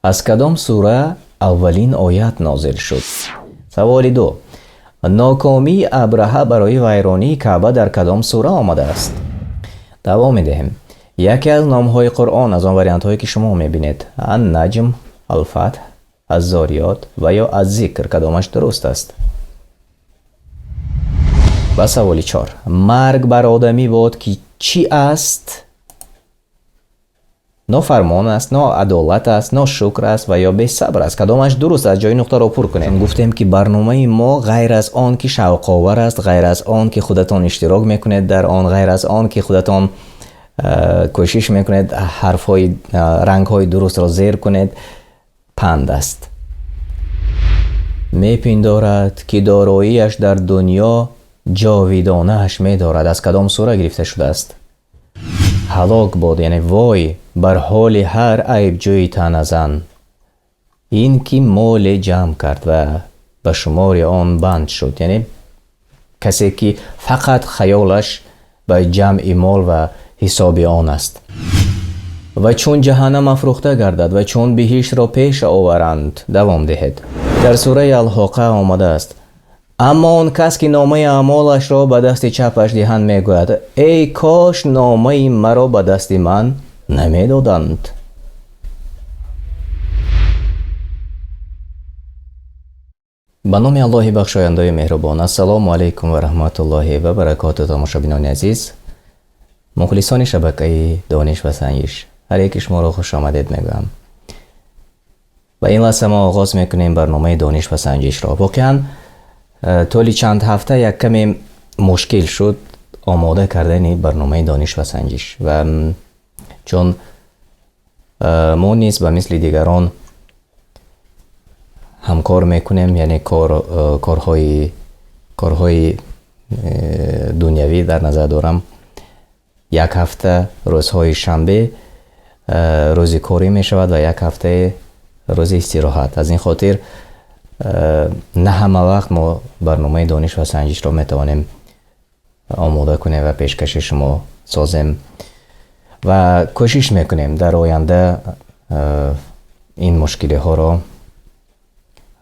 از کدام سوره اولین آیت نازل شد؟ سوال دو. ناکامی ابرهه برای ویرانی کعبه در کدام سوره آمده است؟ دوام میدهیم. یکی از نامهای قرآن از آن وریانت هایی که شما میبینید، النجم، الفتح، الزاریات و یا الذکر، کدامش درست است؟ و سوال 4. مرگ بر آدمی باد که چی است؟ نه فرمان است، نه عدالت است، نه شکر است و یا به صبر است. کدامش درست است؟ جای نقطه را پر کنیم. گفتیم که برنامه ما غیر از آن که شوق آور است، غیر از آن که خودتان اشتراک میکنید در آن، غیر از آن که خودتان کوشش میکنید حرفهای رنگهای درست را زیر کنید، پند است. میپندارد که داراییش در دنیا جاویدانه اش میدارد. از کدام سوره گرفته شده است؟ هلاک باد، یعنی وای بر حال هر عیب جوی تن زن، این که مال جمع کرد و به شمار آن بند شد، یعنی کسی که فقط خیالش به جمع مال و حساب آن است. و چون جهنم افروخته گردد و چون بهشت را پیش آورند. دوام دهید. در سوره الحاقه آمده است: اما آن کس که نامه اعمالش را به دست چپش دهند میگوید ای کاش نامه مرا به دست من نمیدادند. به نام الله بخشاینده مهربان. السلام علیکم و رحمت الله و برکاته. تماشابینان عزیز، مخلصان شبکه دانش و سنجش، هر یک شما را خوش آمدید میگویم. و این لحظه ما آغاز میکنیم برنامه دانش و سنجش را. واقعا طولی چند هفته یک کمی مشکل شد آماده کردن برنامه دانش و سنجش، و چون ما نیز به مثل دیگران همکار میکنیم، یعنی کارهای دنیوی در نظر دارم. یک هفته روزهای شنبه روزی کاری می شود و یک هفته روز استراحت. از این خاطر نه همه وقت ما برنامه دانش و سنجش را میتوانیم آماده کنیم و پیشکش شما سازیم و کوشش میکنیم در آینده این مشکلی ها را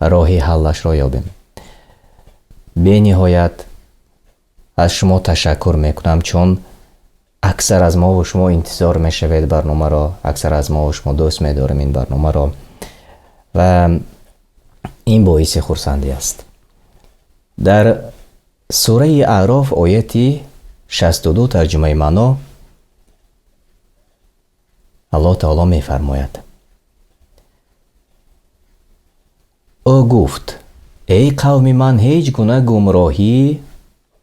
راه حلش را یابیم. به نهایت از شما تشکر میکنم، چون اکثر از ما و شما انتظار میشوید برنامه را، اکثر از ما و شما دوست میداریم این برنامه را و این باعث خرسندی است. در سوره اعراف آیت 62 ترجمه معنا الله تعالی می فرماید: او گفت ای قوم من، هیچ گونه گمراهی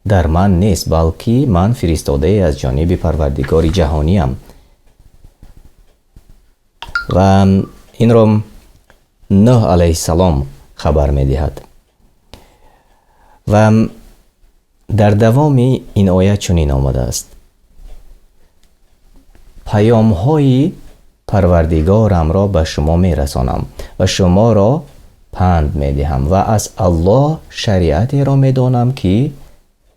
در من نیست، بلکه من فرستاده از جانب پروردگار جهانیم. و این را نوح علیه السلام خبر می دهد. و در دوام این آیت چنین آمده است: پیام های پروردگارم را به شما می رسانم و شما را پند می دهم و از الله شریعتی را می دانم که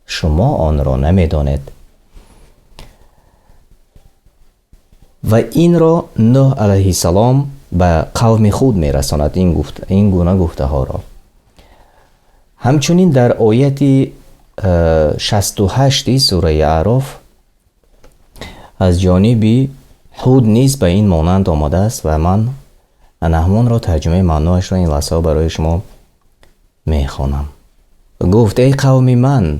شما آن را نمی دانید. و این را نوح علیه السلام به قوم خود می رساند، این گونه گفته ها را. همچنین در آیت 68 سوره اعراف از جانب هود نیز به این مانند آمده است و من نحمان را ترجمه معنایش را این لحظه برای شما می خوانم. گفت ای قوم من،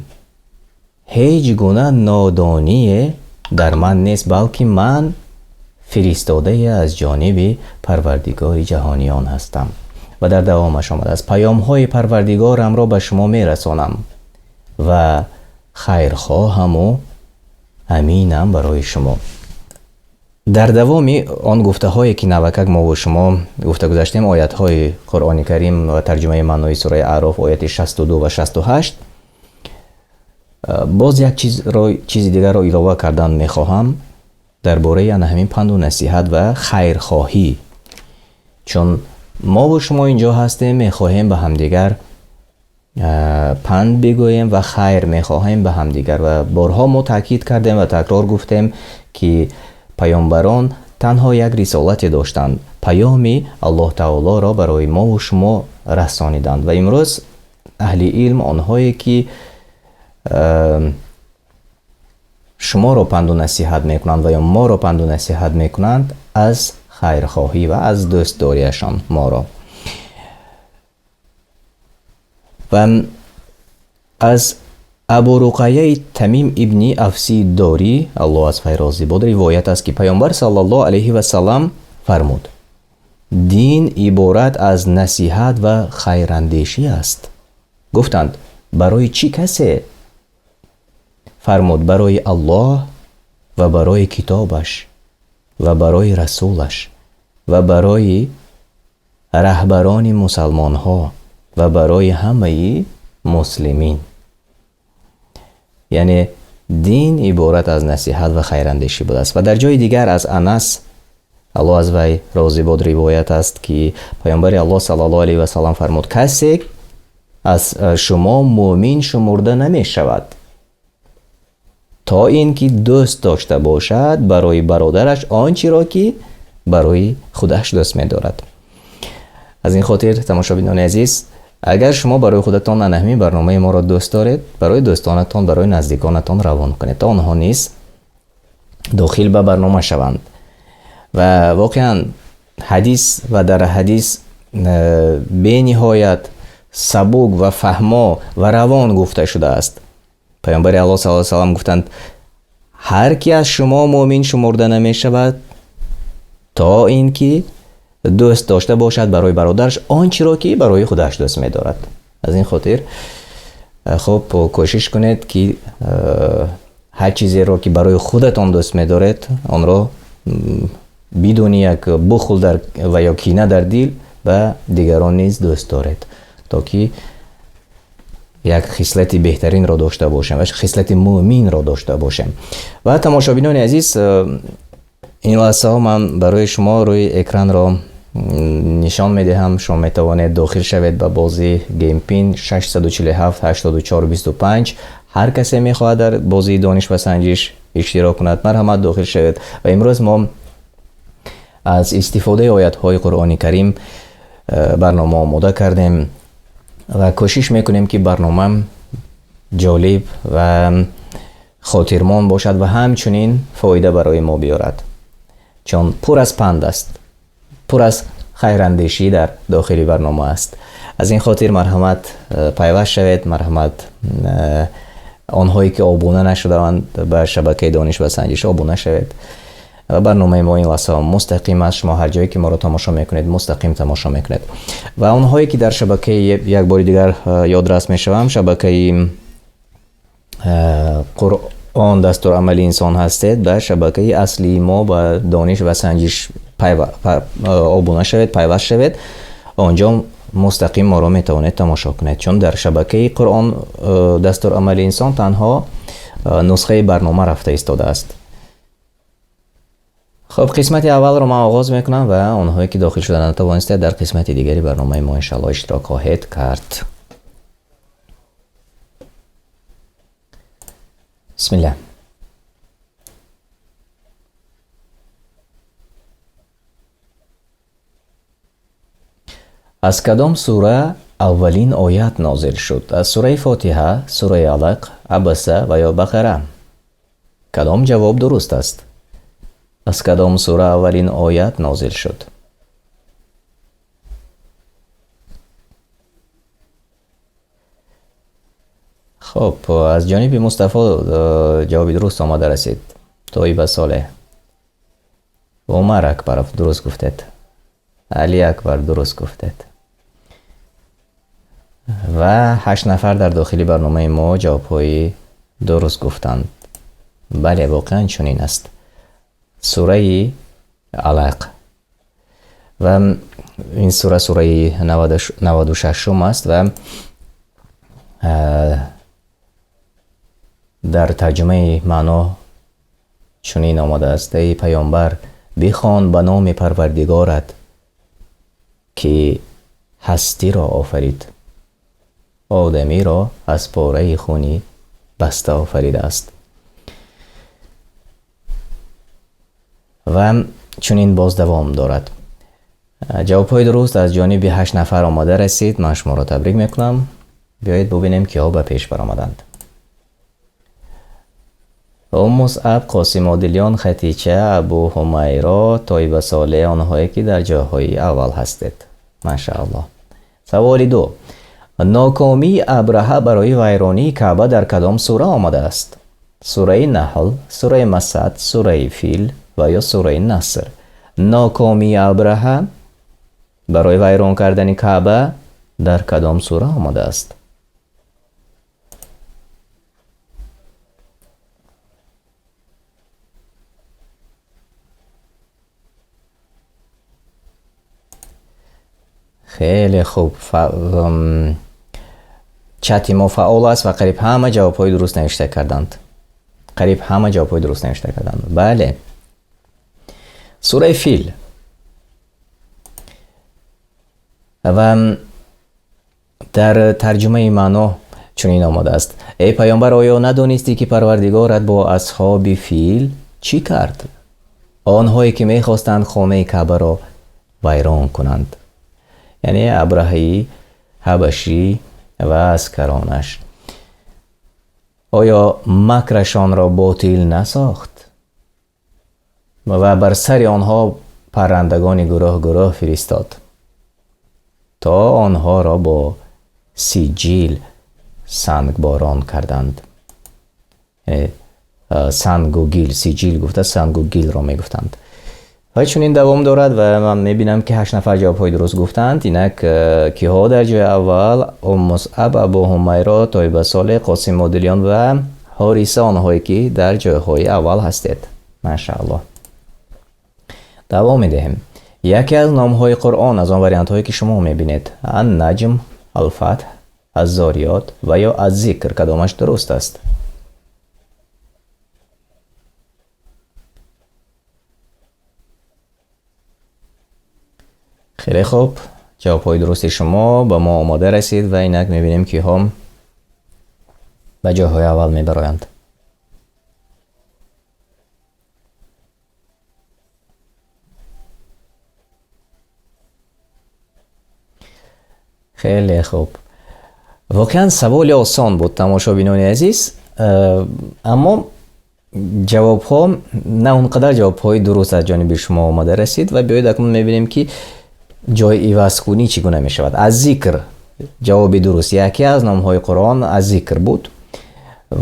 هیچ گونه نادانی در من نیست، بلکه من فرستاده از جانب پروردگار جهانیان هستم. و در دوامش آمده است: پیام های پروردگارم را به شما می رسانم و خیرخواهم و امینم برای شما. در دوام آن گفته هایی که نوکک ما و شما گفته گذاشتیم، آیت های قرآن کریم و ترجمه معنای سوره اعراف آیت 62 و 68، باز یک چیز دیگر را علاوه کردن می خواهم درباره همین پند و نصیحت و خیرخواهی. چون ما و شما اینجا هستیم میخواهیم به همدیگر پند بگوییم و خیر میخواهیم به همدیگر. و بارها ما تاکید کردیم و تکرار گفتیم که پیامبران تنها یک رسالت داشتند، پیامی الله تعالی را برای ما و شما رسانیدند. و امروز اهل علم، آنهایی که شما را پند و نصیحت میکنند و یا ما را پند و نصیحت میکنند از خیرخواهی و از دوستداریشان ما را. و از ابو رقیه تمیم ابن افسی داری الله از وی راضی باد روایت است که پیامبر صلی الله علیه و سلم فرمود: دین عبارت از نصیحت و خیراندیشی است. گفتند برای چی کسی؟ فرمود برای الله و برای کتابش و برای رسولش و برای رهبران مسلمان ها و برای همه مسلمین. یعنی دین عبارت از نصیحت و خیراندیشی بوده است. و در جای دیگر از انس الله از وی راضی باد روایت است که پیامبر الله صلی الله علیه و سلم فرمود: کسی از شما مؤمن شمرده نمی شود تا اینکه دوست داشته باشد برای برادرش آنچه را که برای خودش دوست می دارد. از این خاطر تماشابینان عزیز، اگر شما برای خودتان همین برنامه ما را دوست دارید، برای دوستانتان، برای نزدیکانتان روان کنید تا آنها نیز داخل به برنامه شوند. و واقعا حدیث و در حدیث به نهایت سبک و فهما و روان گفته شده است. پیامبر الله صلی الله علیه و سلم گفتند: هر کی از شما مؤمن شمرده نمی شود تا اینکه دوست داشته باشد برای برادرش آنچه را که برای خودش دوست می دارد. از این خاطر خب کوشش کنید که هر چیزی را که برای خودتان دوست می دارید آن را بدون یک بخل و یا کینه در دل و دیگران نیز دوست دارید، تا که یک خصلت بهترین را داشته باشیم و خصلت مؤمن را داشته باشیم. و تماشابینان عزیز، این لحظه ها من برای شما روی اکران را نشان میدهم. شما میتوانید داخل شوید به بازی گیم پین 647 84 25. هر کسی میخواهد در بازی دانش و سنجش اشتراک کند، مرحمت داخل شوید. و امروز ما از استفاده آیات های قرآن کریم برنامه آماده کردیم و کوشش میکنیم که برنامه جالب و خاطرمان باشد و همچنین فایده برای ما بیارد، چون پر از پند است، پر از خیراندیشی در داخل برنامه است. از این خاطر مرحمت پیوست شوید، مرحمت آنهایی که آبونه نشده‌اند به شبکه دانش و سنجش آبونه شوید. برنامه ما این لحظه مستقیم است، شما هر جایی که ما را تماشا میکنید مستقیم تماشا میکنید. و اونهایی که در شبکه یک بار دیگر یادرس میشوم، شبکه قرآن دستور عملی انسان هستید، به شبکه اصلی ما با دانش و سنجش آبونه شوید، پیوست شوید. آنجا مستقیم ما را میتوانید تماشا کنید، چون در شبکه قرآن دستور عملی انسان تنها نسخه برنامه رفته ایستاده است. خب قسمت اول رو من آغاز میکنم و اونهایی که داخل شدن نتوانستید در قسمت دیگری برنامه ما انشاءالله اشتراک خواهید کرد. بسم الله. از کدام سوره اولین آیت نازل شد؟ از سوره فاتحه، سوره علق، عبسه و یا بقره؟ کدام جواب درست است؟ از کدام سوره اولین آیت نازل شد؟ خب از جانب مصطفی جواب درست آمده رسید. طیب صالح، عمر اکبر درست گفتید، علی اکبر درست گفتید و 8 نفر در داخل برنامه ما جوابهای درست گفتند. بله واقعا چنین است. سوره علق و این سوره 96 است و در ترجمه معنا چنین آمده است: ای پیامبر بخوان به نام پروردگارت که هستی را آفرید، آدمی را از پاره خونی بسته آفریده است. و چنین باز دوام دارد. جوابهای درست از جانب 8 نفر آماده رسید. من شما را تبریک میکنم. بیایید ببینیم که ها به پیش برآمدند. مصعب، قاسم عادلیان، خطیچه، ابو حمیرا، طیبه صالح، آنهایی که در جاهای اول هستید. ماشاءالله. سوال 2. ناکامی ابرهه برای ویرانی کعبه در کدام سوره آمده است؟ سوره نحل، سوره مسد، سوره فیل و یا سوره نصر. ناکامی ابرهه برای ویران کردن کعبه در کدام سوره آمده است؟ خیلی خوب. چت ما فعال است و قریب همه جوابهای درست نوشته کردند. بله. سوره فیل. و در ترجمه معنا چنین آمده است: ای پیامبر، آیا ندانستی که پروردگارت با اصحاب فیل چی کرد؟ آنهایی که میخواستند خانه کعبه را ویران کنند. یعنی ابرهه حبشی و عسکرانش. آیا مکرشان را باطل نساخت و بر سر آنها پرندگان گروه فرستاد تا آنها را با سیجیل سنگ باران کردند. سنگ و گیل، سیجیل گفته، سنگ و گیل را می گفتند. و چون این دوام دارد و من میبینم که 8 نفر جوابهای درست گفتند. اینک که ها در جای اول: مصعب، ابو حمیرا، طیبه صالح، قاسم عادلیان و حارثه، آنهایی که در جایهای اول هستید. ماشاءالله. دوام میدهیم. یکی از نامهای قرآن از آن وریانت هایی که شما میبینید: النجم، الفتح، الزاریات و یا الذکر، کدامش درست است؟ خیلی خوب. جوابهای درست شما به ما آماده رسید و اینک میبینیم که هم به جاهای اول میبرایند. خیلی خوب. واقعا سوال آسان بود تماشابینان عزیز، اما جواب ها نه اونقدر جواب های درست از جانب شما آماده رسید و بیایید اکنون میبینیم که جای عوض کنی چگونه می شود. از ذکر جواب درست. یکی از نام های قرآن از ذکر بود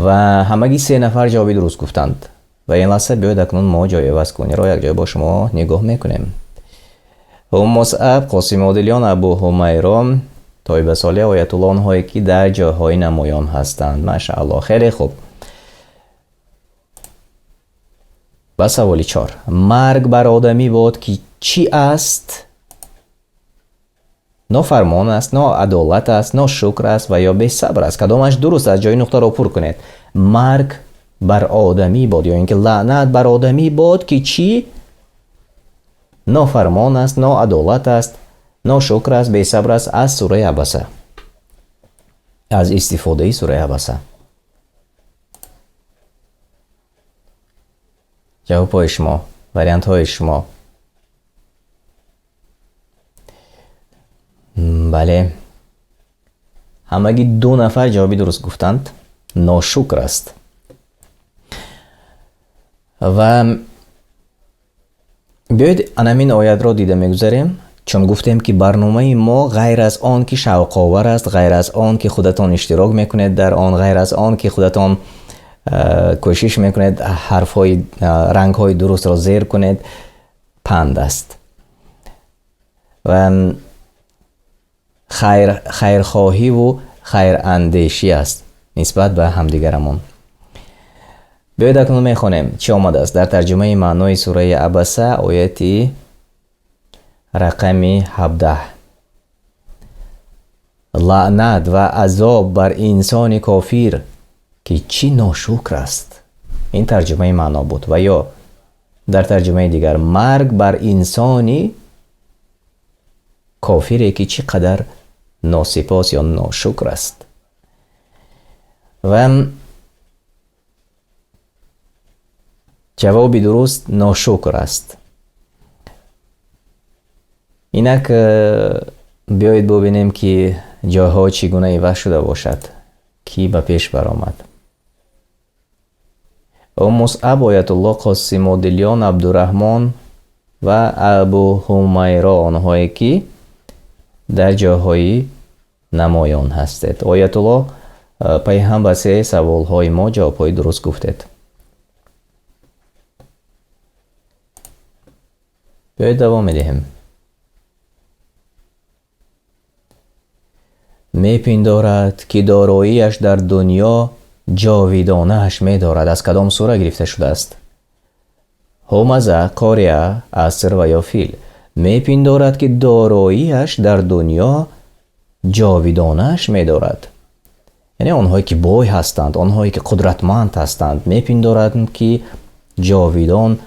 و همگی 3 نفر جواب درست گفتند و این لحظه بیایید اکنون ما جای عوض کنی را یک جای با شما نگاه میکنیم. مصعب، قاسم عادلیان، ابو حمیرا، طیبه صالح، آیت الله، آنهایی که در جاهای نمایان هستند. ماشاءالله. خیلی خوب. با سوال 4. مرگ بر آدمی باد که چی است؟ نافرمان است، ناعدالت است، ناشکر است و یا بی صبر است. کدامش درست است؟ جای نقطه را پر کنید. مرگ بر آدمی باد یا اینکه لعنت بر آدمی باد که چی؟ نافرمان است، ناعدالت است، ناشکر است، بی صبر است. از سوره عبسه، از استفاده سوره عبسه. جواب های شما، وریانت های شما. بله، همگی 2 نفر جوابی درست گفتند. ناشکر است. و بیایید انامین آیت را دیده میگذاریم، چون گفتیم که برنامه ما غیر از آن که شوق آور است، غیر از آن که خودتان اشتراک میکنید در آن، غیر از آن که خودتان کوشش میکنید حرفهای رنگهای درست را زیر کنید، پند است و خیرخواهی و خیر اندیشی است نسبت به همدیگرمون. بیایید اکنون میخونیم چی آمده است در ترجمه معنای سوره عبسه آیت رقم 17. لعنت و عذاب بر انسان کافر که چی ناشکر است. این ترجمه معنا بود. و یا در ترجمه دیگر: مرگ بر انسانی کافری که چی قدر ناسپاس یا ناشکر است. و جواب درست ناشکر است. اینک بیایید ببینیم که جاها چگونه عوض شده باشد. کی به پیش برآمد؟ مصعب آیت الله قاسم دلیان عبدالرحمن و ابو حمیرا، آنهایی که در جاهای نمایان هستید. آیت الله پیغمبر سه سوال های ما جوابهای درست گفتید. بیایید دوام میدهیم. میپندارد که داراییش در دنیا جاویدانه‌اش می‌دارد. از کدام سوره گرفته شده است؟ همزه، قاریه، عصر و یا فیل. میپندارد که داراییش در دنیا جاویدانه‌اش می‌دارد. یعنی آنهایی که بای هستند، آنهایی که قدرتمند هستند، میپندارند که جاویدان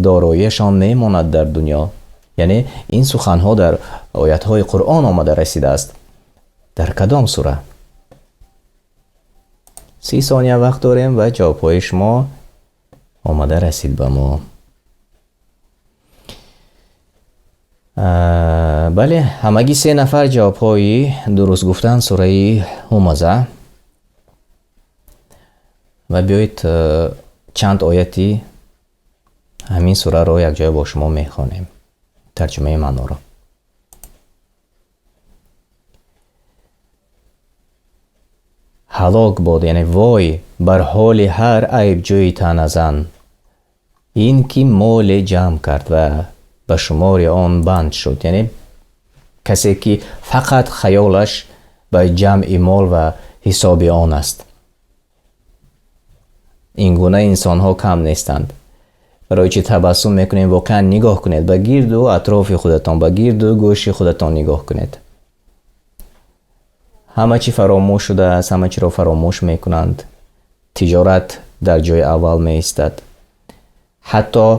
داراییشان میماند در دنیا. یعنی این سخنها در آیات‌های قرآن آمده رسیده است. در کدام سوره؟ 30 ثانیه وقت داریم و جواب‌های شما آمده رسید به ما. بله، همگی 3 نفر جواب‌های درست گفتن سوره همزه. و بیایید چند آیتی همین سوره رو یک جای با شما میخوانیم. ترجمه معنا را. هلاک باد، یعنی وای بر حال هر عیب جوی تن زن، این که مال جمع کرد و به شمار آن بند شد. یعنی کسی که فقط خیالش به جمع مال و حساب آن است. این گونه انسان ها کم نیستند. برای چی تبسم میکنید؟ واقعا نگاه کنید به گرد و اطراف خودتان، به گرد و گوش خودتان نگاه کنید. همه چی فراموش شده است، همه چی را فراموش میکنند. تجارت در جای اول می ایستد. حتی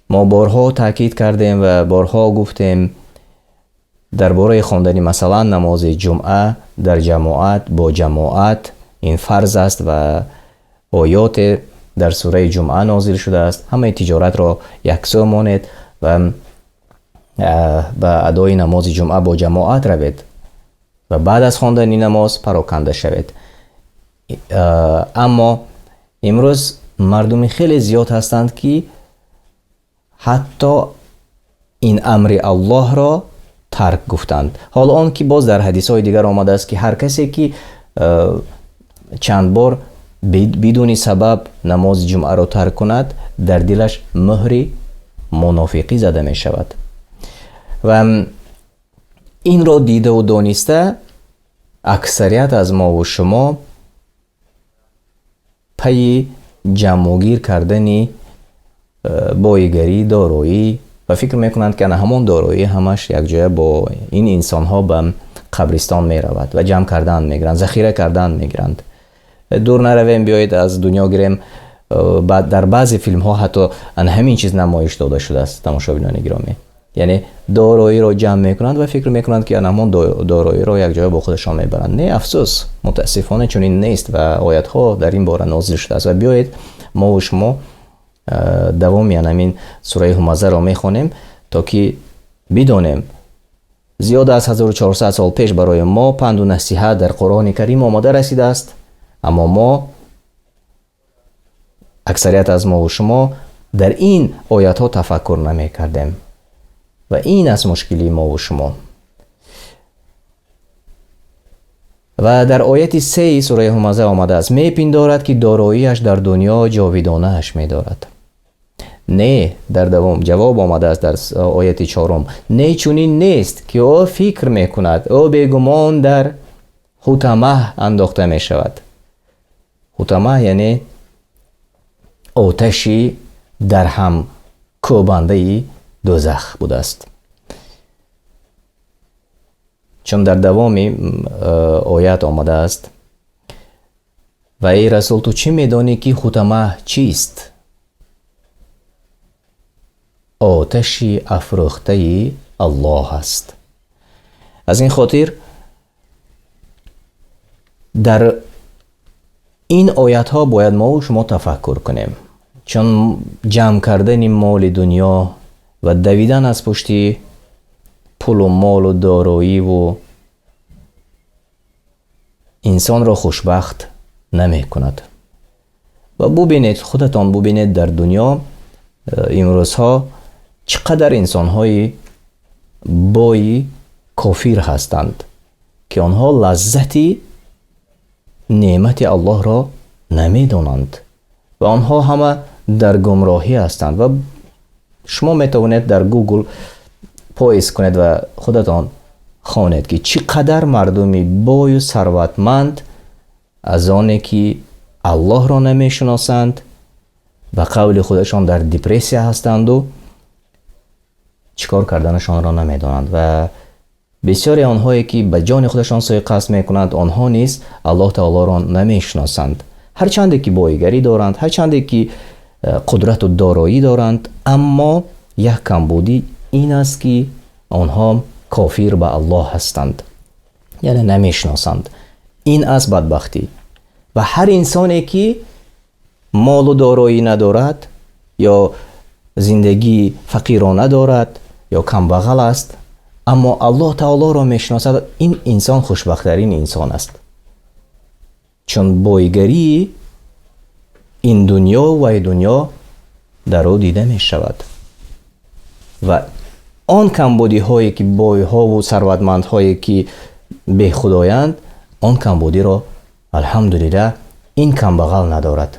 ما بارها تاکید کردیم و بارها گفتیم درباره خواندن مثلا نماز جمعه در جماعت با جماعت این فرض است و آیات در سوره جمعه نازل شده است. همه تجارت را یکسان مانید و به ادای نماز جمعه با جماعت روید و بعد از خواندن نماز پراکنده شوید. اما امروز مردم خیلی زیاد هستند که حتی این امر الله را ترک گفتند. حالا آن که باز در حدیث های دیگر آمده است که هر کسی که چند بار بدون سبب نماز جمعه را ترک کند در دلش مهر منافقی زده می شود. و این را دیده و دانسته اکثریت از ما و شما پی جمع‌گیر کردن بایگری، دارایی و فکر میکنند که همون دارایی همش یک جای با این انسان ها به قبرستان می رود و جمع کردن میگیرند، ذخیره کردن میگیرند. دور نرویم، بیایید از دنیا گیریم. در بعضی فیلم ها حتی همین چیز نمایش داده شده است. تماشاگران گرامی، یعنی دارایی را جمع میکنند و فکر میکنند که همون دارایی را یک جای با خودشان میبرند. نه، افسوس، متاسفانه چون این نیست و آیات ها در این باره نازل شده است. و بیایید ما و شما دوام همین سوره همزه را میخوانیم تا که بدانیم زیاد از 1400 سال پیش برای ما پند و نصیحت در قرآن کریم آمده رسیده است، اما ما اکثریت از ما و شما در این آیات ها تفکر نمی کردیم و این از مشکلی ما و شما. و در آیت 3 سوره همزه آمده است میپندارد که داراییش در دنیا جاویدانه‌اش می‌دارد. نه، در دوام جواب آمده است در آیت 4. نه چنین نیست که او فکر میکند او بیگمان در حطمه انداخته می شود. حطمه یعنی آتشی در هم کوبنده دوزخ بوده است. چون در دوام آیت آمده است و ای رسول تو چی میدانی که حطمه چیست؟ آتشی افروخته الله است. از این خاطر در این آیات ها باید ما و شما تفکر کنیم، چون جمع کردن مال دنیا و دویدن از پشتی پول و مال و دارایی و انسان را خوشبخت نمی کند. و ببینید، خودتان ببینید در دنیا امروزها چقدر انسان‌های بای کافر هستند که آنها لذتی نعمت الله را نمیدانند و آنها همه در گمراهی هستند. و شما میتوانید در گوگل پایس کنید و خودتان خوانید که چقدر مردمی بای و ثروتمند از آنه که الله را نمیشناسند و قول خودشان در دپرسی هستند و چیکار کردنشان را نمیدانند. و بسیاری آنهایی که به جان خودشان سوء قصد میکنند، آنها نیز الله تعالی را نمیشناسند. هرچند که بایگری دارند، هرچند که قدرت و دارایی دارند، اما یک کمبودی این است که آنها کافر به الله هستند، یعنی نمیشناسند. این از بدبختی. و هر انسانی که مال و دارایی ندارد یا زندگی فقیرانه دارد یا کمبغل است اما الله تعالی را میشناسد، این انسان خوشبخت‌ترین انسان است. چون بایگری این دنیا و دنیا در او دیده می شود و آن کمبودی هایی که بای ها و ثروتمند هایی که به خدایند، آن کمبودی را الحمدلله این کمبغل ندارد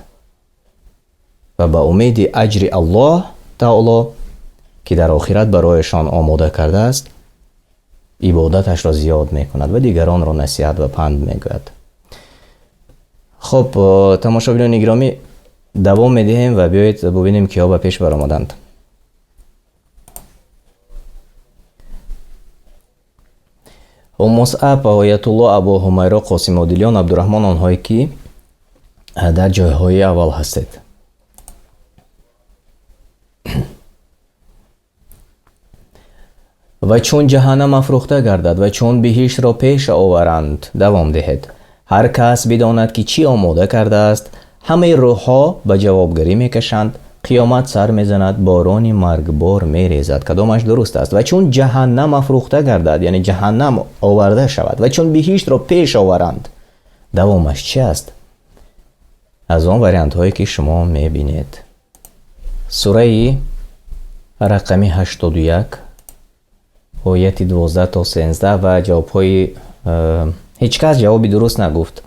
و با امید اجر الله تعالی که در آخرت برایشان آماده کرده است عبادتش را زیاد می کند و دیگران را نصیحت و پند می گوید. خب تماشاگران گرامی، دوام می دهیم و بیایید ببینیم که ها به پیش برآمدند. مصعب، آیت الله، ابو حمیره، قاسم عادلیان، عبدالرحمن، آنهایی که در جایهای اول هستید. و چون جهنم افروخته گردد و چون بهشت را پیش آورند، دوام دهید. هر کس بداند که چی آماده کرده است، همه روح‌ها به جوابگری میکشند. قیامت سر میزند، بارانی مرگبار میریزد. کدامش درست است؟ و چون جهنم افروخته گردد، یعنی جهنم آورده شود، و چون بهشت را پیش آورند، دوامش چی است؟ از آن وریانت هایی که شما میبینید. سوره رقمی 81 آیت 12 تا 13 و جواب های هیچ کس جوابی درست نگفت.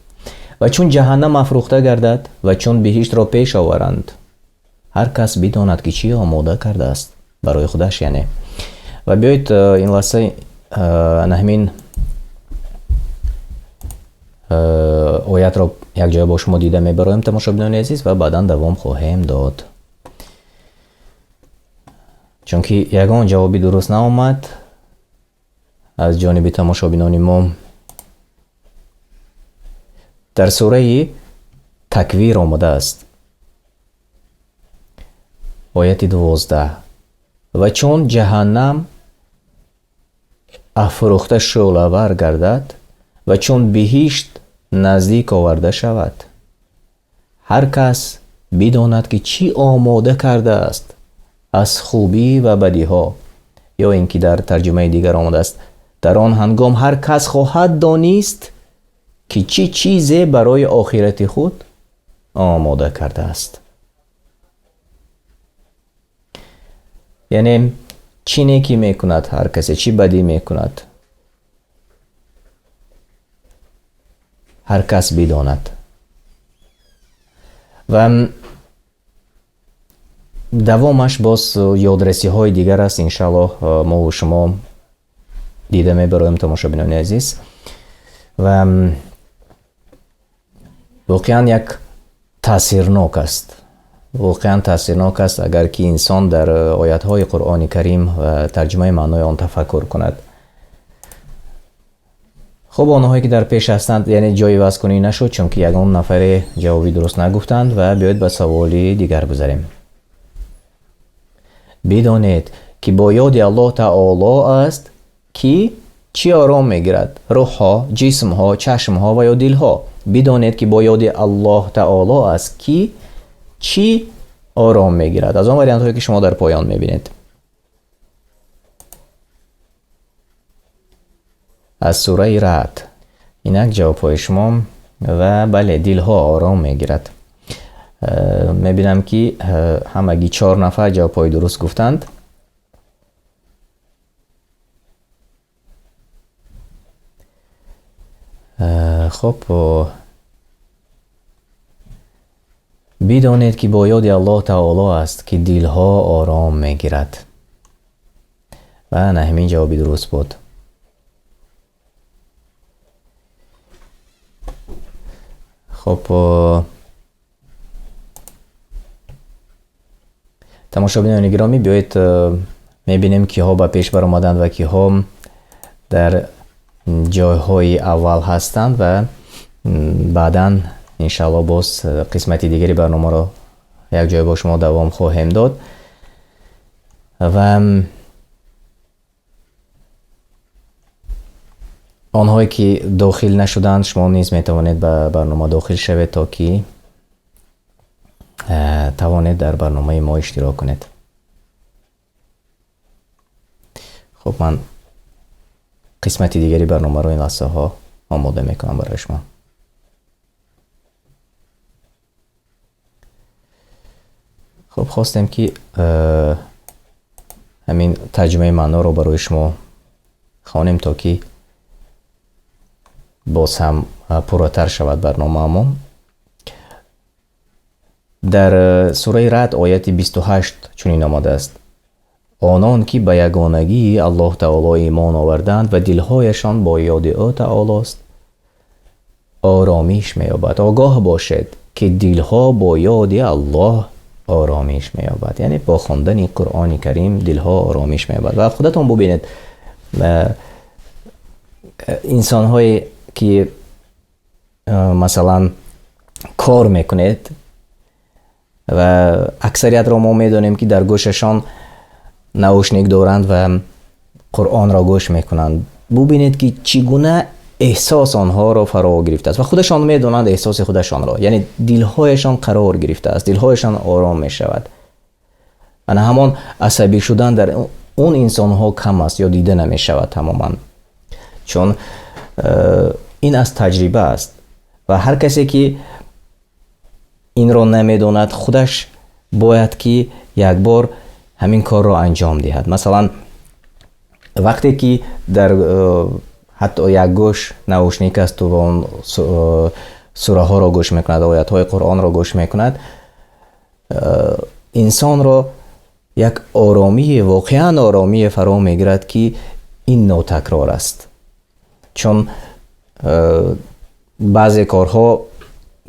و چون جهنم افروخته گردد و چون بهشت را پیش آورند، هر کس بداند که چی آماده کرده است برای خودش. یعنی و بیایید این لحظه نهمین آیت را یک جای با شما دیده میبرایم تماشاگران عزیز و بعدا دوام خواهیم داد. چون که یگان جوابی درست نآمد از جانب تماشاگران ما. در سوره تکویر آمده است آیت 12: و چون جهنم افروخته شعله‌ور گردد و چون بهشت نزدیک آورده شود، هر کس بداند که چی آماده کرده است از خوبی و بدی ها. یا اینکه در ترجمه دیگر آمده است: در آن هنگام هر کس خواهد دانست که چی چیزی برای آخرت خود آماده کرده است. یعنی چی نیکی میکند هر کسی، چی بدی میکند، هر کس بداند. و دوامش باز یادرسی های دیگر است. انشاءالله ما و شما دیده میبرایم تماشاگران عزیز. و واقعا یک تاثیرناک است، واقعا تاثیرناک است اگر که انسان در آیات های قرآن کریم و ترجمه معنای آن تفکر کند. خب آنهایی که در پیش هستند یعنی جای وضع کنی نشد، چون که یگان نفر جوابی درست نگفتند. و بیایید به سوالی دیگر بذاریم. بدانید که با یاد الله تعالی است که چی آرام میگیرد، روح ها، جسم ها، چشم ها و یا دل ها. بدانید که با یاد الله تعالی است که چی آرام میگیرد. از آن وریانت هایی که شما در پایان میبینید. از سوره رعد. اینک جوابهای شما و بله دلها آرام میگیرد. میبینم که همگی 4 نفر جوابهای درست گفتند. خب بدانید که با یاد الله تعالی است که دلها آرام میگیرد. و نه همین جوابی درست بود. خب تماشابینان گرامی، بیایید میبینیم که ها به پیش بر آمدند و که ها در جایهای اول هستند و بعدا انشاءالله باز قسمتی دیگری برنامه را یک جای با شما دوام خواهیم داد. و آنهایی که داخل نشدند شما نیز میتوانید به برنامه داخل شوید تا که توانید در برنامه ما اشتراک کنید. خب من قسمتی دیگری برنامه رو این لحظه ها آماده میکنم برای شما. خب خواستم که همین ترجمه معنا رو برای شما خوانیم تا که باز هم پرتر شود برنامه ما. در سوره رعد آیت 28 چنین آمده است: آنان که به یگانگی الله تعالی ایمان آوردند و دلهایشان با یاد او تعالی است آرامش می‌یابد. آگاه باشید که دلها با یاد الله آرامش می‌یابد. یعنی با خواندن قرآن کریم دلها آرامش می‌یابد. و خودتون ببینید انسان‌هایی که مثلا کار میکنید و اکثریت را ما میدانیم که در گوششان نوشنیک دارند و قرآن را گوش میکنند. ببینید که چگونه احساس آنها را فرا گرفته است و خودشان میدانند احساس خودشان را، یعنی دلهایشان قرار گرفته است، دلهایشان آرام میشود. و همان عصبی شدن در اون انسان ها کم است یا دیده نمیشود تماما، چون این از تجربه است و هر کسی که این را نمیداند خودش باید که یک بار همین کار را انجام دهد. مثلا وقتی که در حتی یک گوش نوشنیک است و اون سوره ها را گوش میکند، آیات های قرآن را گوش میکند، انسان را یک آرامی، واقعا آرامی فرا میگیرد که این نوتکرار است. چون بعضی کارها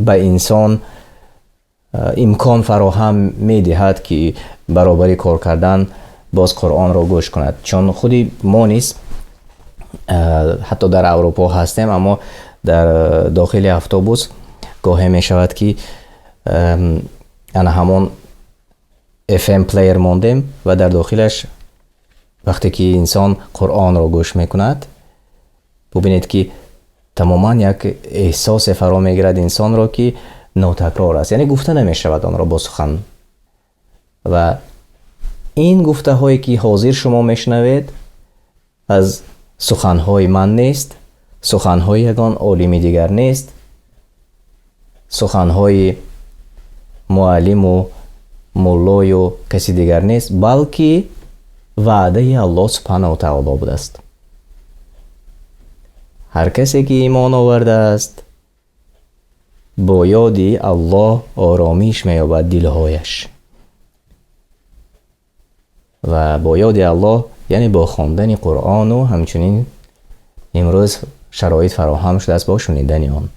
به انسان امکان فراهم میدهد که برابری کار کردن باز قرآن را گوش کند. چون خودی ما نیست، حتی در اروپا هستیم اما در داخل اتوبوس گاهی می شود که انا همون FM پلیر موندیم و در داخلش وقتی که انسان قرآن را گوش میکند ببینید که تماما یک احساس فرا میگیرد انسان را که نوتکرار است، یعنی گفته نمی شود آن را با سخن. و این گفته هایی که حاضر شما میشنوید از سخن های من نیست، سخن های یگان عالمی دیگر نیست، سخن های معلم و مولای و کسی دیگر نیست، بلکه وعده الله سبحانه و تعالی بوده است. هر کسی که ایمان آورده است با یاد الله آرامش می‌یابد دلهایش. و با یاد الله یعنی با خواندن قرآن و همچنین امروز شرایط فراهم شده است با شنیدن آن.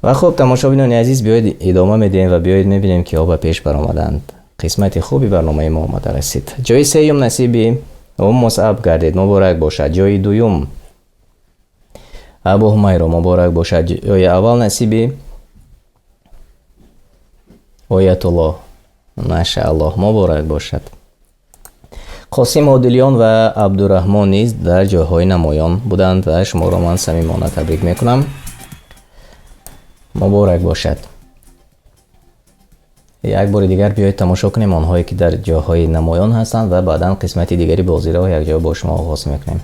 و خب تماشابینان عزیز، بیایید ادامه میدیم و بیایید میبینیم که آب پیش برآمدند. قسمت خوبی برنامه ما آمده رسید. جای سوم نصیب مصعب گردید، مبارک باشد. جای دوم ابو حمیرا مبارک باشد. جای اول نصیب آیت الله ماشاءالله مبارک باشد. قاسم عادلیان و عبدالرحمن نیز در جاهای نمایان بودند و شما را من صمیمانه تبریک میکنم. مبارک باشد. یک بار دیگر بیایید تماشا کنیم آنهایی که در جاهای نمایان هستند و بعدا قسمت دیگری بازی را یک جا با شما آغاز میکنیم.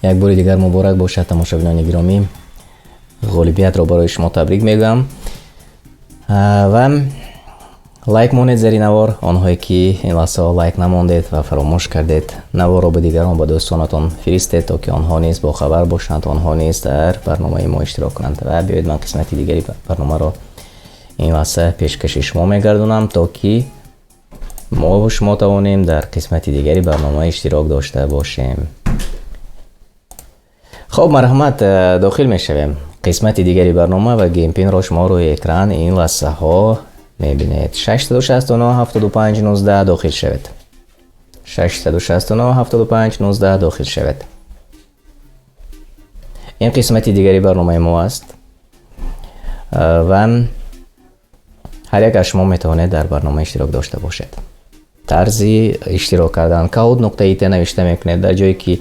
یک بار دیگر مبارک باشد تماشابینان گرامی. غالبیت را برای شما تبریک میگم و لایک مونید زیر نوار. آنهایی که این لحظه لایک نماندید و فراموش کردید، نوار را به دیگران به دوستانتان فرستید تا که آنها نیز با خبر باشند، آنها نیز در برنامه ما اشتراک کنند. و بیایید من قسمت دیگری برنامه را این لحظه پیشکش شما میگردونم تا که ما و شما توانیم در قسمت دیگری برنامه اشتراک داشته باشیم. خب مرحمت داخل میشویم قسمت دیگری برنامه و گیم پین را شما روی اکران این لحظه ها میبینید. 669 75 19 داخل شوید. 669 75 19 داخل شوید. این قسمت دیگری برنامه ما است و هر یک از شما میتواند در برنامه اشتراک داشته باشد. طرز اشتراک کردن کد نقطه ایت نوشته میکنید. در جایی که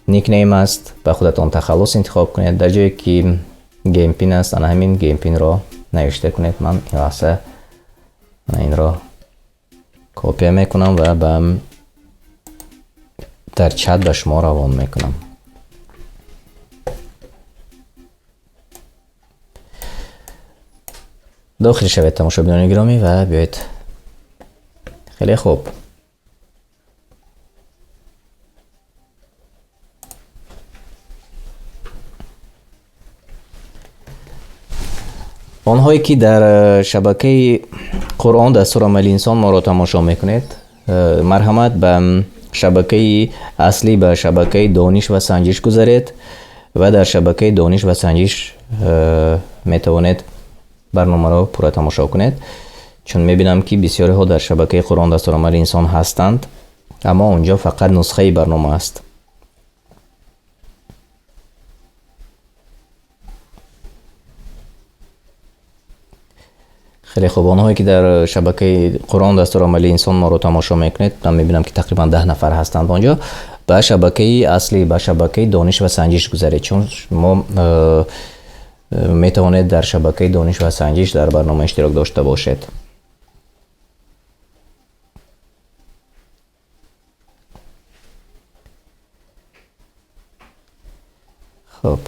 نیک نیم است به خودتان تخلص انتخاب کنید. در جایی که گیم پین است آن همین گیم پین را نوشته کنید. من این لحظه این را کپی میکنم و در چت به شما روان میکنم. داخل شوید تماشابینان گرامی و بیایید. خیلی خوب. آنهایی که در شبکه قرآن دستور عمل انسان ما را تماشا میکنید، مرحمت به شبکه اصلی به شبکه دانش و سنجش گذارید و در شبکه دانش و سنجش میتوانید برنامه را پورا تماشا کنید. چون میبینم که بسیاری ها در شبکه قرآن دستور عمل انسان هستند اما اونجا فقط نسخه برنامه است. خیلی خوب. آنهایی که در شبکه قرآن دستور عمل انسان ما رو تماشا میکنید، من میبینم که تقریبا 10 نفر هستند آنجا. به شبکه اصلی به شبکه دانش و سنجش گذارید چون ما میتوانید در شبکه دانش و سنجش در برنامه اشتراک داشته باشید. خب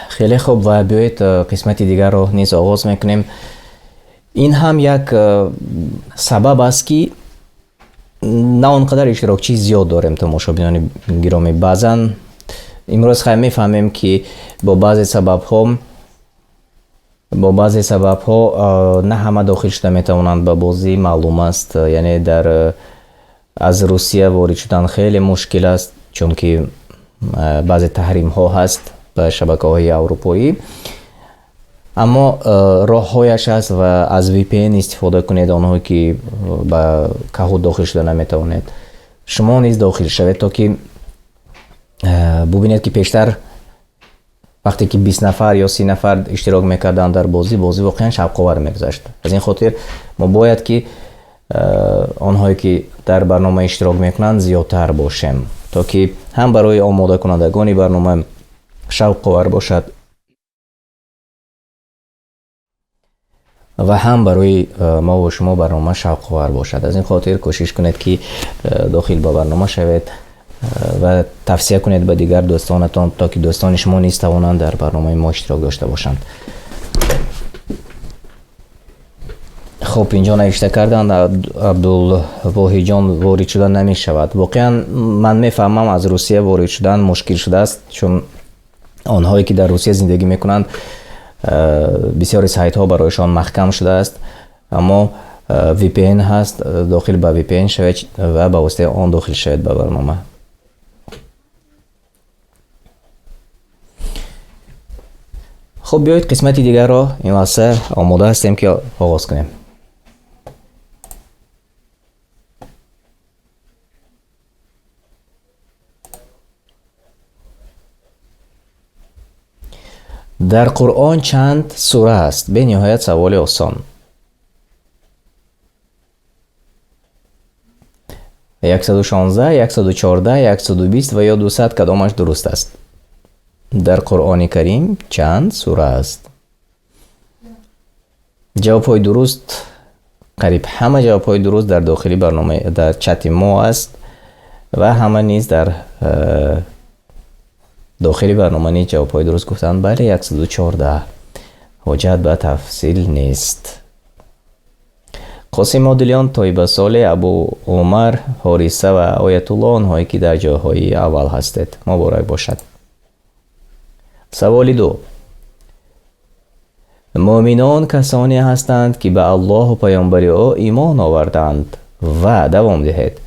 خیلی خوب و بیایید قسمت دیگر رو نیز آغاز میکنیم. این هم یک سبب است که نه اونقدر اشتراکچی زیاد داریم تماشابینان گرامی. بعضا امروز خیلی میفهمیم که با بعضی سبب ها نه همه داخل شده میتوانند به بازی. معلوم است یعنی در از روسیه وارد شدن خیلی مشکل است چون که بعضی تحریم ها هست به شبکه های اروپایی. اما راه هایش است و از وی پی این استفاده کنید. آنهایی که به کهود داخل شده نمیتوانید شما نیز داخل شوید تا که ببینید که پیشتر وقتی که 20 نفر یا 30 نفر اشتراک میکردن در بازی واقعا شوق آور میگذشت. از این خاطر ما باید که آنهایی که در برنامه اشتراک میکنند زیادتر باشیم تا که هم برای آماده کنندگان برنامه شوق آور باشد و هم برای ما و شما برنامه شوق آور باشد. از این خاطر کوشش کنید که داخل به برنامه شوید و توصیه کنید به دیگر دوستانتان تا که دوستان شما نیز توانند در برنامه ما اشتراک داشته باشند. خب اینجا نوشته کردند عبدالواحد جان وارد شدن نمی شود. واقعا من میفهمم از روسیه وارد شدن مشکل شده است چون آنهایی که در روسیه زندگی میکنند بسیاری سایت ها برایشان محکم شده است. اما وی پی این هست، داخل به وی پی این شوید و به واسطه آن داخل شوید به برنامه. خب بیایید قسمتی دیگر را این لحظه آماده هستیم که آغاز کنیم. در قرآن چند سوره است؟ به نهایت سوال آسان. 116 114 120 و یا 200 کدامش درست است؟ در قرآن کریم چند سوره است؟ جوابهای درست، قریب همه جوابهای درست در داخلی برنامه در چت ما است و همه نیز در داخلی برنامه نیز جوابهای درست گفتند. بله 114 حجت به تفصیل نیست. قاسم عادلیان طیبه صالح، ابو عمر حارثه و آیت الله آنهایی که در جاهای اول هستید مبارک باشد. سوال 2. مؤمنان کسانی هستند که به الله و پیامبر او ایمان آوردند و دوام دهید،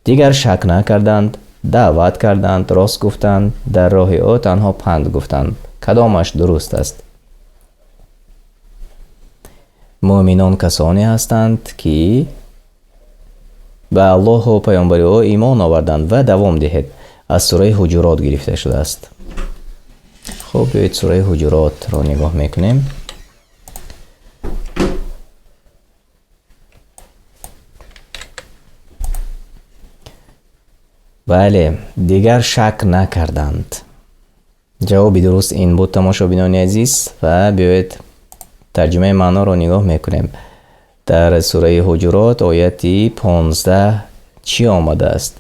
دیگر شک نکردند، دعوت کردند، راست گفتند، در راه او تنها پند گفتند. کدامش درست است؟ مؤمنان کسانی هستند که به الله و پیامبر او ایمان آوردند و دوام دهید. از سوره حجرات گرفته شده است. خب بیایید سوره حجرات را نگاه میکنیم. بله، دیگر شک نکردند. جواب درست این بود تماشابینان عزیز. و بیایید ترجمه معنا را نگاه میکنیم. در سوره حجرات آیت 15 چی آمده است؟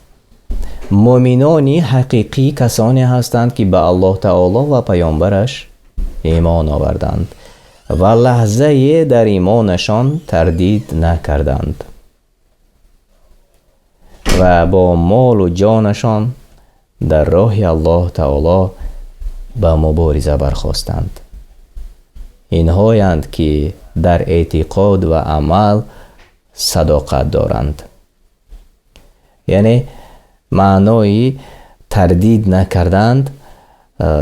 مؤمنانی حقیقی کسانی هستند که به الله تعالی و پیامبرش ایمان آوردند و لحظه در ایمانشان تردید نکردند و با مال و جانشان در راه الله تعالی به مبارزه برخاستند. اینهایند که در اعتقاد و عمل صداقت دارند. یعنی معنای تردید نکردند،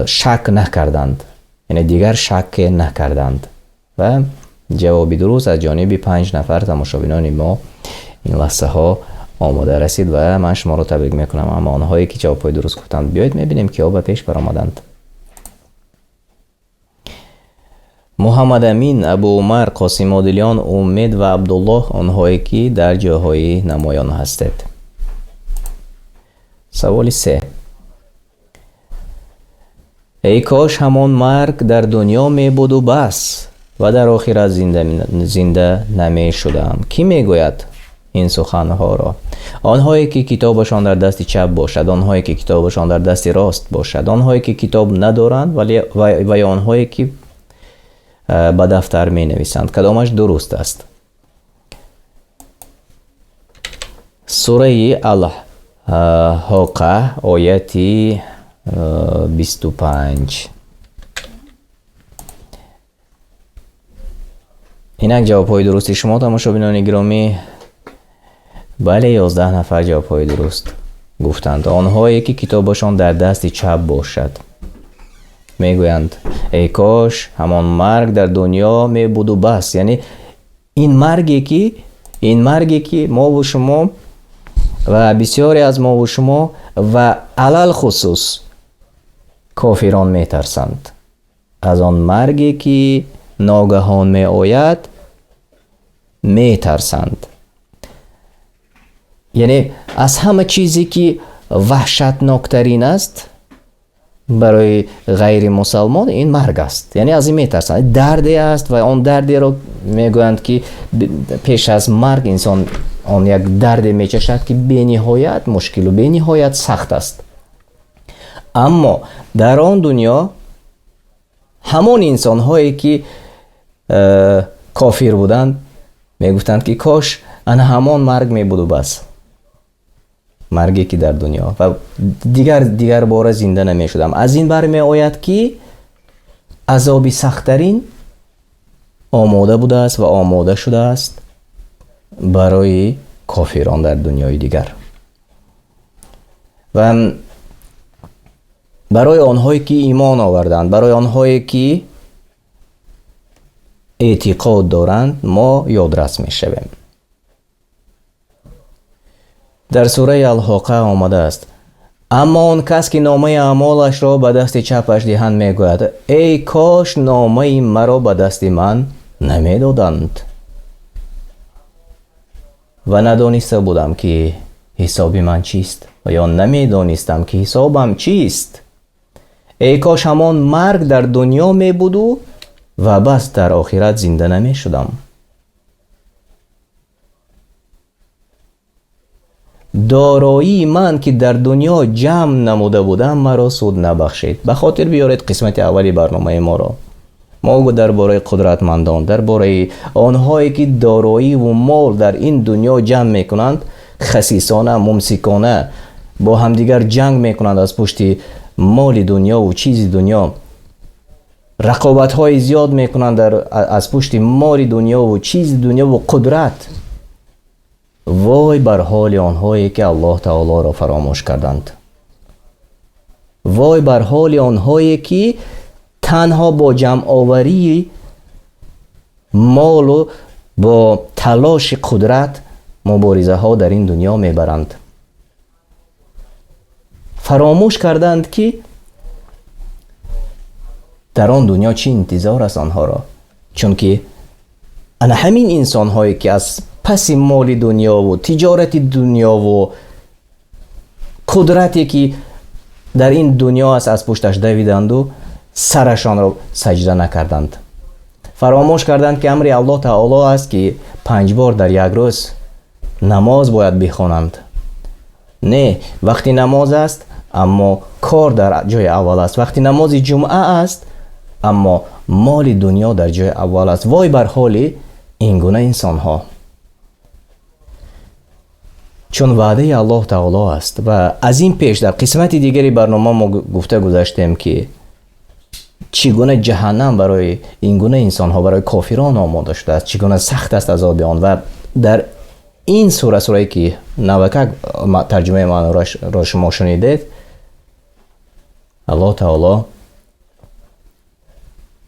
شک نکردند، یعنی دیگر شک نکردند. و جوابی درست از جانب 5 نفر تماشابینان ما این لحظه ها آماده رسید و من شما را تبریک میکنم. اما آنهایی که جوابهای درست گفتند بیایید میبینیم که به پیش برآمدند. محمد امین، ابو عمر، قاسم عادلیان، امید و عبدالله آنهایی که در جاهای نمایان هستید. سوال 3. ای کاش همان مرگ در دنیا می بود و بس و در آخرت زنده نمی شدم. کی می گوید این سخنها را؟ آنهایی که کتابشان در دست چپ باشد، آنهایی که کتابشان در دست راست باشد، آنهایی که کتاب ندارند و آنهایی که به دفتر می نویسند. کدامش درست است؟ سوره الحاقه آیت 25. اینک جواب های درست شما تماشابینان گرامی. بله 11 نفر جواب های درست گفتند. آنهایی که کتابشان در دست چپ باشد میگویند ای کاش همان مرگ در دنیا می بود و بس. یعنی این مرگی که ما و شما و بسیاری از ما و شما و علل خصوص کافران می ترسند. از آن مرگی که ناگهان می آید می ترسند. یعنی از همه چیزی که وحشتناکترین است برای غیر مسلمان این مرگ است. یعنی از این میترسند. دردی است و آن دردی را میگویند که پیش از مرگ انسان آن یک درد میچشد که به نهایت مشکل و به نهایت سخت است. اما در آن دنیا همون انسان هایی که کافر بودند میگفتند که کاش آن همان مرگ میبود و بس. مرگی که در دنیا و دیگر بار زنده نمی شدم. از این برمی آید که عذابی سخت‌ترین آماده بوده است و آماده شده است برای کافران در دنیای دیگر. و برای آنهایی که ایمان آوردند، برای آنهایی که اعتقاد دارند ما یادرس می شویم. در سوره الحاقه آمده است اما آن کس که نامه اعمالش را به دست چپش دهند میگوید ای کاش نامه مرا به دست من نمیدادند و ندانسته بودم که حساب من چیست و یا نمیدانستم که حسابم چیست. ای کاش همان مرگ در دنیا می بود و و بس در آخرت زنده نمی شدم. دارایی من که در دنیا جمع نموده بودم مرا سود نبخشید. به خاطر بیارید قسمت اولی برنامه ما را. ما درباره قدرتمندان، درباره آنهایی که دارایی و مال در این دنیا جمع میکنند، خسیسانه، ممسکانه با همدیگر جنگ میکنند از پشت مال دنیا و چیز دنیا، رقابت های زیاد میکنند از پشت مال دنیا و چیز دنیا و قدرت. وای بر حال آنهایی که الله تعالی را فراموش کردند. وای بر حال آنهایی که تنها با جمع آوری مال و با تلاش قدرت مبارزه ها در این دنیا میبرند. فراموش کردند که در آن دنیا چی انتظار است آنها را. چون که همین انسان هایی که از پس مال دنیا و تجارت دنیا و قدرتی که در این دنیا است از پشتش دویدند و سرشان را سجده نکردند. فراموش کردند که امر الله تعالی است که 5 بار در یک روز نماز باید بخوانند. نه، وقتی نماز است اما کار در جای اول است. وقتی نماز جمعه است اما مال دنیا در جای اول است. وای بر حال این گونه انسان ها. چون وعده الله تعالی است و از این پیش در قسمت دیگری برنامه ما گفته گذاشتیم که چگونه جهنم برای این گونه انسان ها، برای کافران آماده شده است، چگونه سخت است عذاب آن. و در این سوره که نوکک ترجمه من را شما شنیدید، الله تعالی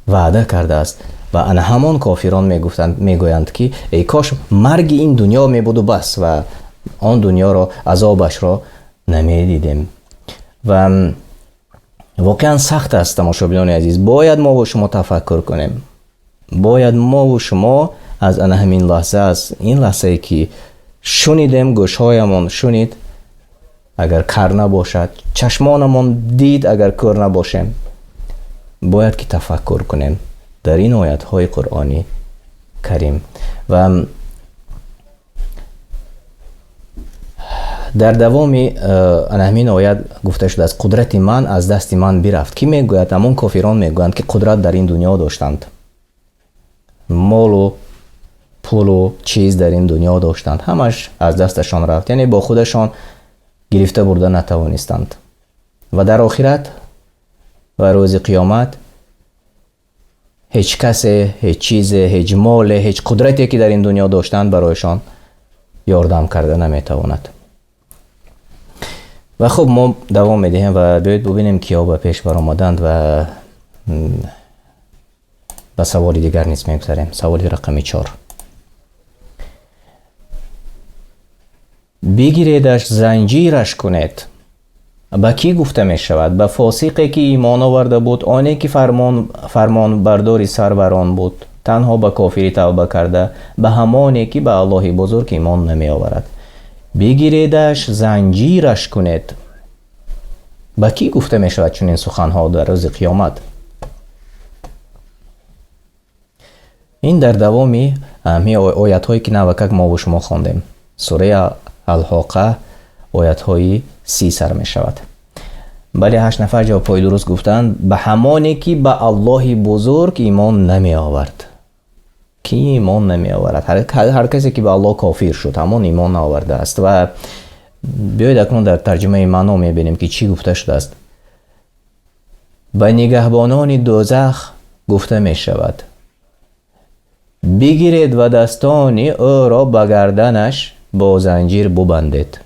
وعده کرده است و همان کافران میگویند که ای کاش مرگ این دنیا می بود و بس و آن دنیا را عذابش را نمیدیدیم. و واقعا سخت است تماشابینان عزیز. باید ما و شما تفکر کنیم. باید ما و شما از همین لحظه، از این لحظه ای که شنیدیم، گوشهایمان شنید اگر کر نباشد، چشمانمان دید اگر کر نباشیم، باید که تفکر کنیم در این آیات های قرآنی کریم. و در دوام همین آیات گفته شده است قدرت من از دست من برفت. کی میگوید؟ همون کافران میگویند که قدرت در این دنیا داشتند، مال و پول و چیز در این دنیا داشتند، همش از دستشان رفت. یعنی با خودشان گرفته برده نتوانستند. و در آخرت و روز قیامت هیچ کس، هیچ چیز، هیچ مال، هیچ قدرتی که در این دنیا داشتند برایشان یاردم کرده نمیتواند. و خب ما دوام میدهیم و بیایید ببینیم کیا به پیش برآمدند و به سوال دیگر نیز میگذاریم. سوال رقم 4. بگیریدش زنجیرش کنید. به کی گفته می شود؟ به فاسقی که ایمان آورده بود، آنی که فرمان برداری سروران بود، تنها به کافری توبه کرده، به همانی که به الله بزرگ ایمان نمی آورد. بگیریدش زنجیرش کنید. به کی گفته می شود چون این سخنها در روز قیامت؟ این در دوامی آیت هایی که نوکک ما و شما خواندیم، سوره الحاقه آیت های 30 سر می شود. بله 8 نفر جواب پای درست گفتند. به همانی که به الله بزرگ ایمان نمی آورد. کی ایمان نمی آورد؟ هر کسی که به الله کافر شد همون ایمان آورده است. و بیایید اکنون در ترجمه معنا می بینیم که چی گفته شده است. به نگهبانان دوزخ گفته می شود بگیرید و دستان او را به گردنش با زنجیر ببندید.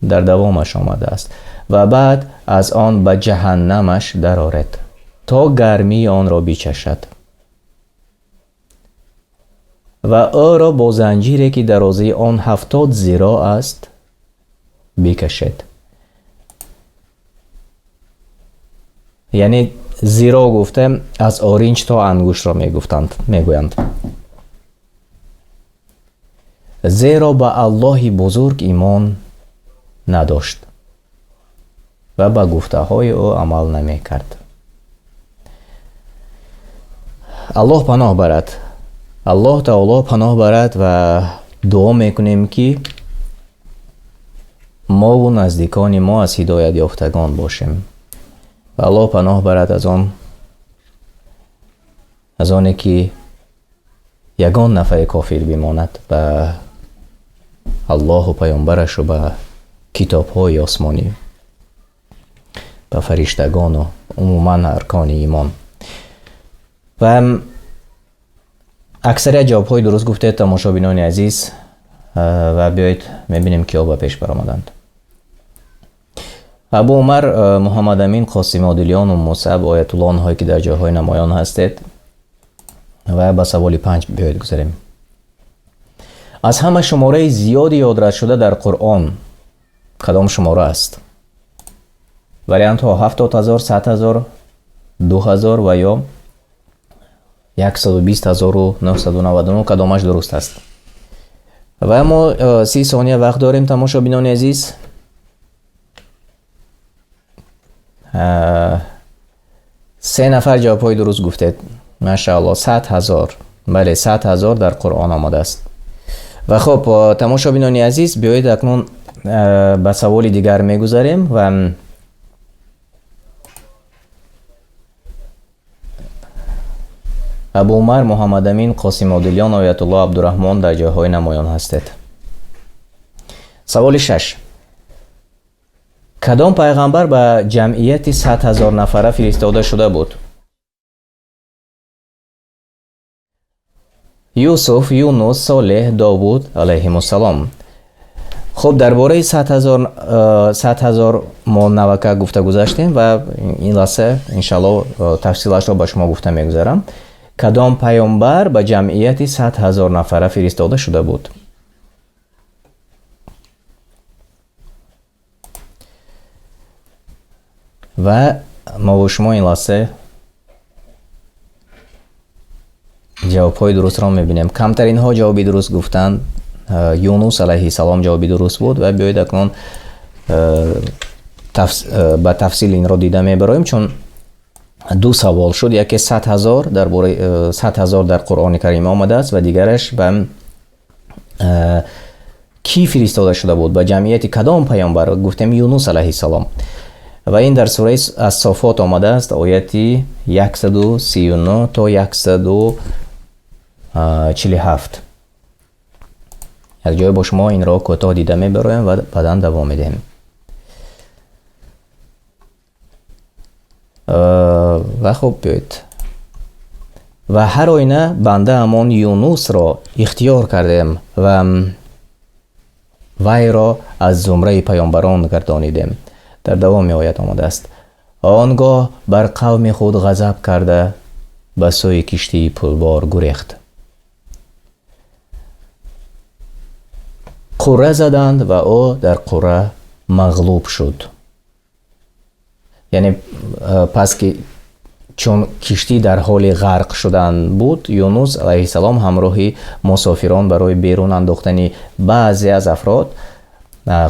در دوامش آمده است. و بعد از آن به جهنمش درآرید تا گرمی آن را بچشد و او را با زنجیری که درازی آن 70 ذراع است بکشید. یعنی ذراع گفته از آرنج تا انگشت را میگویند. زیرا به الله بزرگ ایمان نداشت و به گفته های او عمل نمی کرد. аллоҳ паноҳ барад. аллоҳ таоло паноҳ барад ва дуо мекунем ки мову наздикони мо аз ҳидоят ёфтагон бошем. ва аллоҳ паноҳ барад аз оне ки ягон нафаре кофир бимонад ба аллоҳу паёмбарашу ба китобҳои осмонӣ, ба фариштагону умуман аркони имон. ва аксарият ҷавобҳои дуруст гуфтед, тамошобинони азиз, ва биёед мебинем киё ба пеш баромаданд. абу умар муҳаммад амин қосими одилиёну мусаб оятуллоҳое ки дар ҷойҳои намоён ҳастед, ва ба саволи 5 биёед гузарем. аз ҳама шумораи зиёди ёдрасшуда дар қуръон кадом шумора аст? вариантҳо 70,000, 100,000, 2,000 ва ё 120,999. кадомаш дуруст аст? ва мо 30 сония вақт дорем, тамошобинони азиз. се нафар ҷавобҳои дуруст гуфтед. машаалло, 100,000. бале, 100,000 дар қуръон омадааст. ва хуб, тамошобинони азиз, биёед акнун ба саволи дигар мегузарем ва абу умар муҳаммад амин қосими одилиён оятуллоҳ абдураҳмон дар ҷойҳои намоён ҳастед. саволи 6. кадом пайғамбар ба ҷамъияти 100,000 нафара фиристода шуда буд? юсуф, юнус, солеҳ, довуд алайҳимуссалом. хуб, дар бораи 100,000 мо навака гуфта гузаштем ва ин лаҳза иншааллоҳ тафсилашро ба шумо гуфта мегузарам. кадом пайғамбар ба ҷамъияти 100,000 нафара фиристода шуда буд? ва мо бо шумо ин лаҳза ҷавобҳои дурустро мебинем. камтаринҳо ҷавоби дуруст гуфтанд. юнус алайҳиссалом ҷавоби дуруст буд. ва биёед акнун ба тафсил инро дида мебароем, чун ду савол шуд. яке 100,000 дар бораи 100,000 дар қуръони карим омадааст ва дигараш ба ки фиристода шуда буд, ба ҷамъияти кадом пайғамбар? гуфтем юнус алайҳиссалом. ва ин дар сураи ас-софот омадааст, ояти 139 то 147. як ҷое бо шумо инро кӯтоҳ дида мебароем ва баъдан давом медиҳем. ва хуб, биёед. ва ҳар оина банда ҳамон юнусро ихтиёр кардем ва вайро аз зумраи паёмбарон гардонидем. дар давоми оят омадааст. он гоҳ бар қавми худ ғазаб карда ба сӯи киштии пулбор гурехт. қурра заданд ва ӯ дар қурра мағлуб шуд. яъне пас ки чун киштӣ дар ҳоли ғарқ шудан буд, юнус алайҳиссалом ҳамроҳи мусофирон барои берун андохтани баъзе аз афрод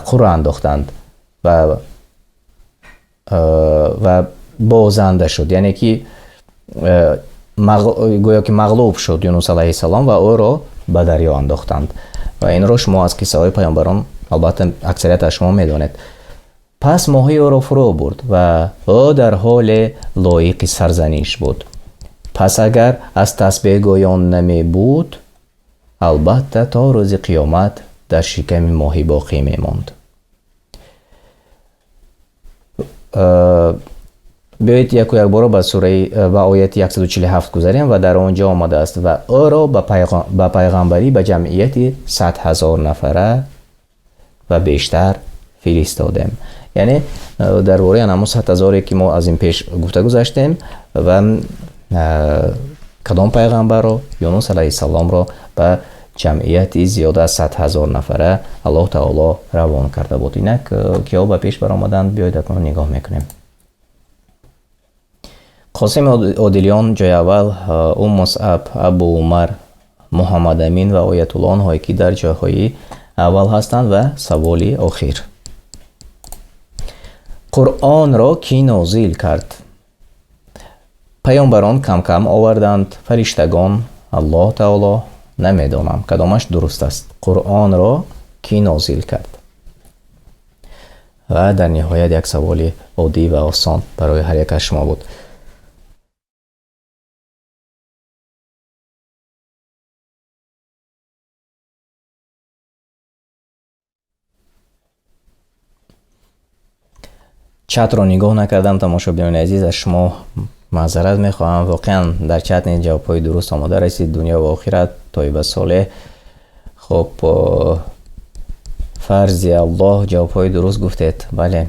қурра андохтанд ва бозанда шуд. яъне ки гӯё ки мағлуб шуд юнус алайҳиссалом ва ӯро ба дарё андохтанд. ва инро шумо аз қиссаҳои паёмбарон албатта аксарият аз шумо медонед. пас моҳӣ ӯро фурӯ бурд ва ӯ дар ҳоле лоиқи сарзаниш буд. пас агар аз тасбеҳ гӯён намебуд, албатта то рӯзи қиёмат дар шиками моҳӣ боқӣ мемонд. биёед яку якбора ба ояти 147 гузарем ва дар он ҷо омадааст ва ӯро ба пайғамбарӣ ба ҷамъияти 100,000 нафара ва бештар фиристодем. яъне дар бораи ҳамон 100,000 ки мо аз ин пеш гуфта гузаштем ва кадом пайғамбарро, юнус алайҳиссаломро ба ҷамъияти зиёда аз 100,000 нафара аллоҳ таоло равон карда буд. инак киё ба пеш баромаданд, биёед акнун нигоҳ мекунем. қосими одилиён ҷои аввал, мусъаб, абу умар, муҳаммад амин ва оятуллоҳое ки дар ҷойҳои аввал ҳастанд ва саволи охир. қуръонро ки нозил кард? پیامبران کم کم آوردند، فرشتگان الله تعالی نمیدانم کدامش درست است. قرآن را کی نازل کرد؟ و در نهایت یک سوال عادی و آسان برای هر یک از شما بود. چت را نگاه نکردم. تماشاگران عزیز، از شما معذرت میخواهم. واقعا در چت نیز جواب‌های درست آماده رسید. دنیا و آخرت، طیب صالح. خب فرضی الله جواب‌های درست گفتید. بله.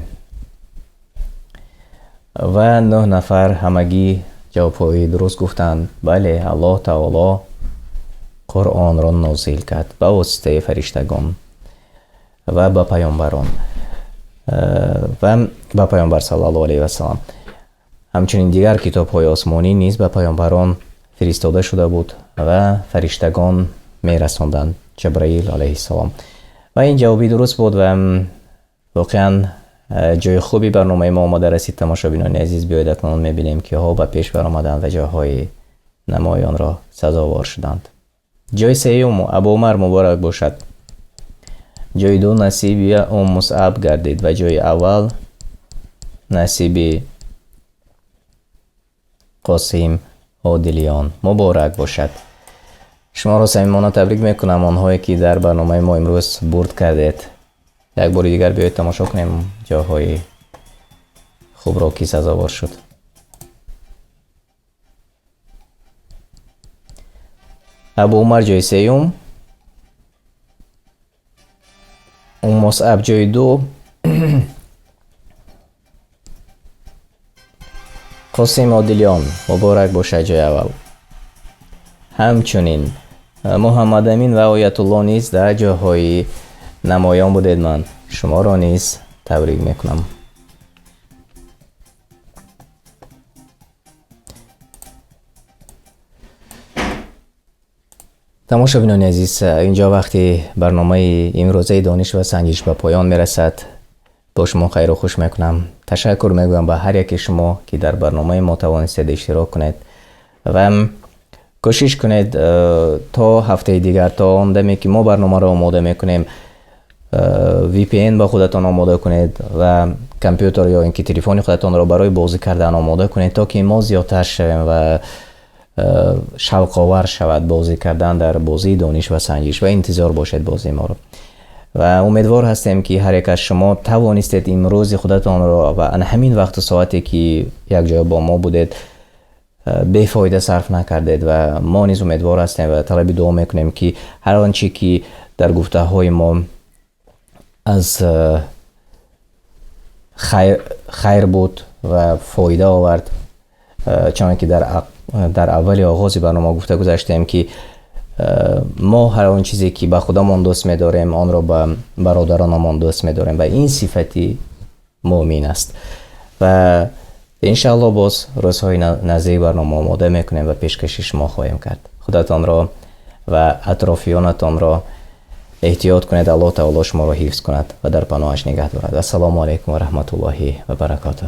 و 9 نفر همگی جواب‌های درست گفتند. بله، الله تعالی قرآن را نازل کرد به واسطه فرشتگان و به پیامبران و به پیامبر صلی الله علیه و سلم. همچنین دیگر کتاب‌های آسمانی نیز به پیامبران فرستاده شده بود و فرشتگان می‌رساندند، جبرئیل علیه السلام. و این جوابی درست بود و واقعا جای خوبی برنامه ما آماده رسید. تماشاگران عزیز، بیایید اکنون می‌بینیم که ها به پیش برآمدند و جاهای نمایان را سزاوار شدند. جای سوم ابو عمر مبارک باشد. جای دو نصیب مصعب گردید و جای اول نصیب قاسم عادلیان مبارک باشد. شما را صمیمانه تبریک میکنم، آنهایی که در برنامه ما امروز برد کردید. یک بار دیگر بیایید تماشا کنیم جاهای خوب را که سزاوار شد. ابو عمر جای سوم، مصعب جای دو، قاسم عادلیان مبارک باشد جای اول. همچنین محمد امین و آیت الله نیز در جاهای نمایان بودید. من شما را نیز تبریک میکنم. تماشاگران عزیز، اینجا وقتی برنامه امروزه دانش و سنجش به پایان میرسد. با شما خیر و خوش میکنم. تشکر میگویم به هر یک شما که در برنامه ما توانستید اشتراک کنید و کوشش کنید تا هفته دیگر، تا اون دمی که ما برنامه را آماده میکنیم، VPN با خودتان آماده کنید و کامپیوتر یا اینکه تلفن خودتان را برای بازی کردن آماده کنید تا که ما زیادتر شویم و شوق آور شود بازی کردن در بازی دانش و سنجش و انتظار باشد بازی ما را. و امیدوار هستیم که هر یک از شما توانستید امروز خودتان را و همین وقت و ساعتی که یک جای با ما بودید بیفایده صرف نکردید و ما نیز امیدوار هستیم و طلب دعا میکنیم که هر آنچه که در گفته های ما از خیر بود و فایده آورد، چون که در اول آغاز برنامه گفته گذاشتیم که ما هر آن چیزی که به خودمان دوست می‌داریم آن را به برادرانمان دوست می‌داریم و این صفتی مؤمن است. و انشاءالله باز روزهای نزدیک برنامه آماده میکنیم و پیشکش شما خواهیم کرد. خودتان را و اطرافیانتان را احتیاط کنید. الله تعالی شما را حفظ کند و در پناهش نگه دارد. السلام علیکم و رحمت الله و برکاته.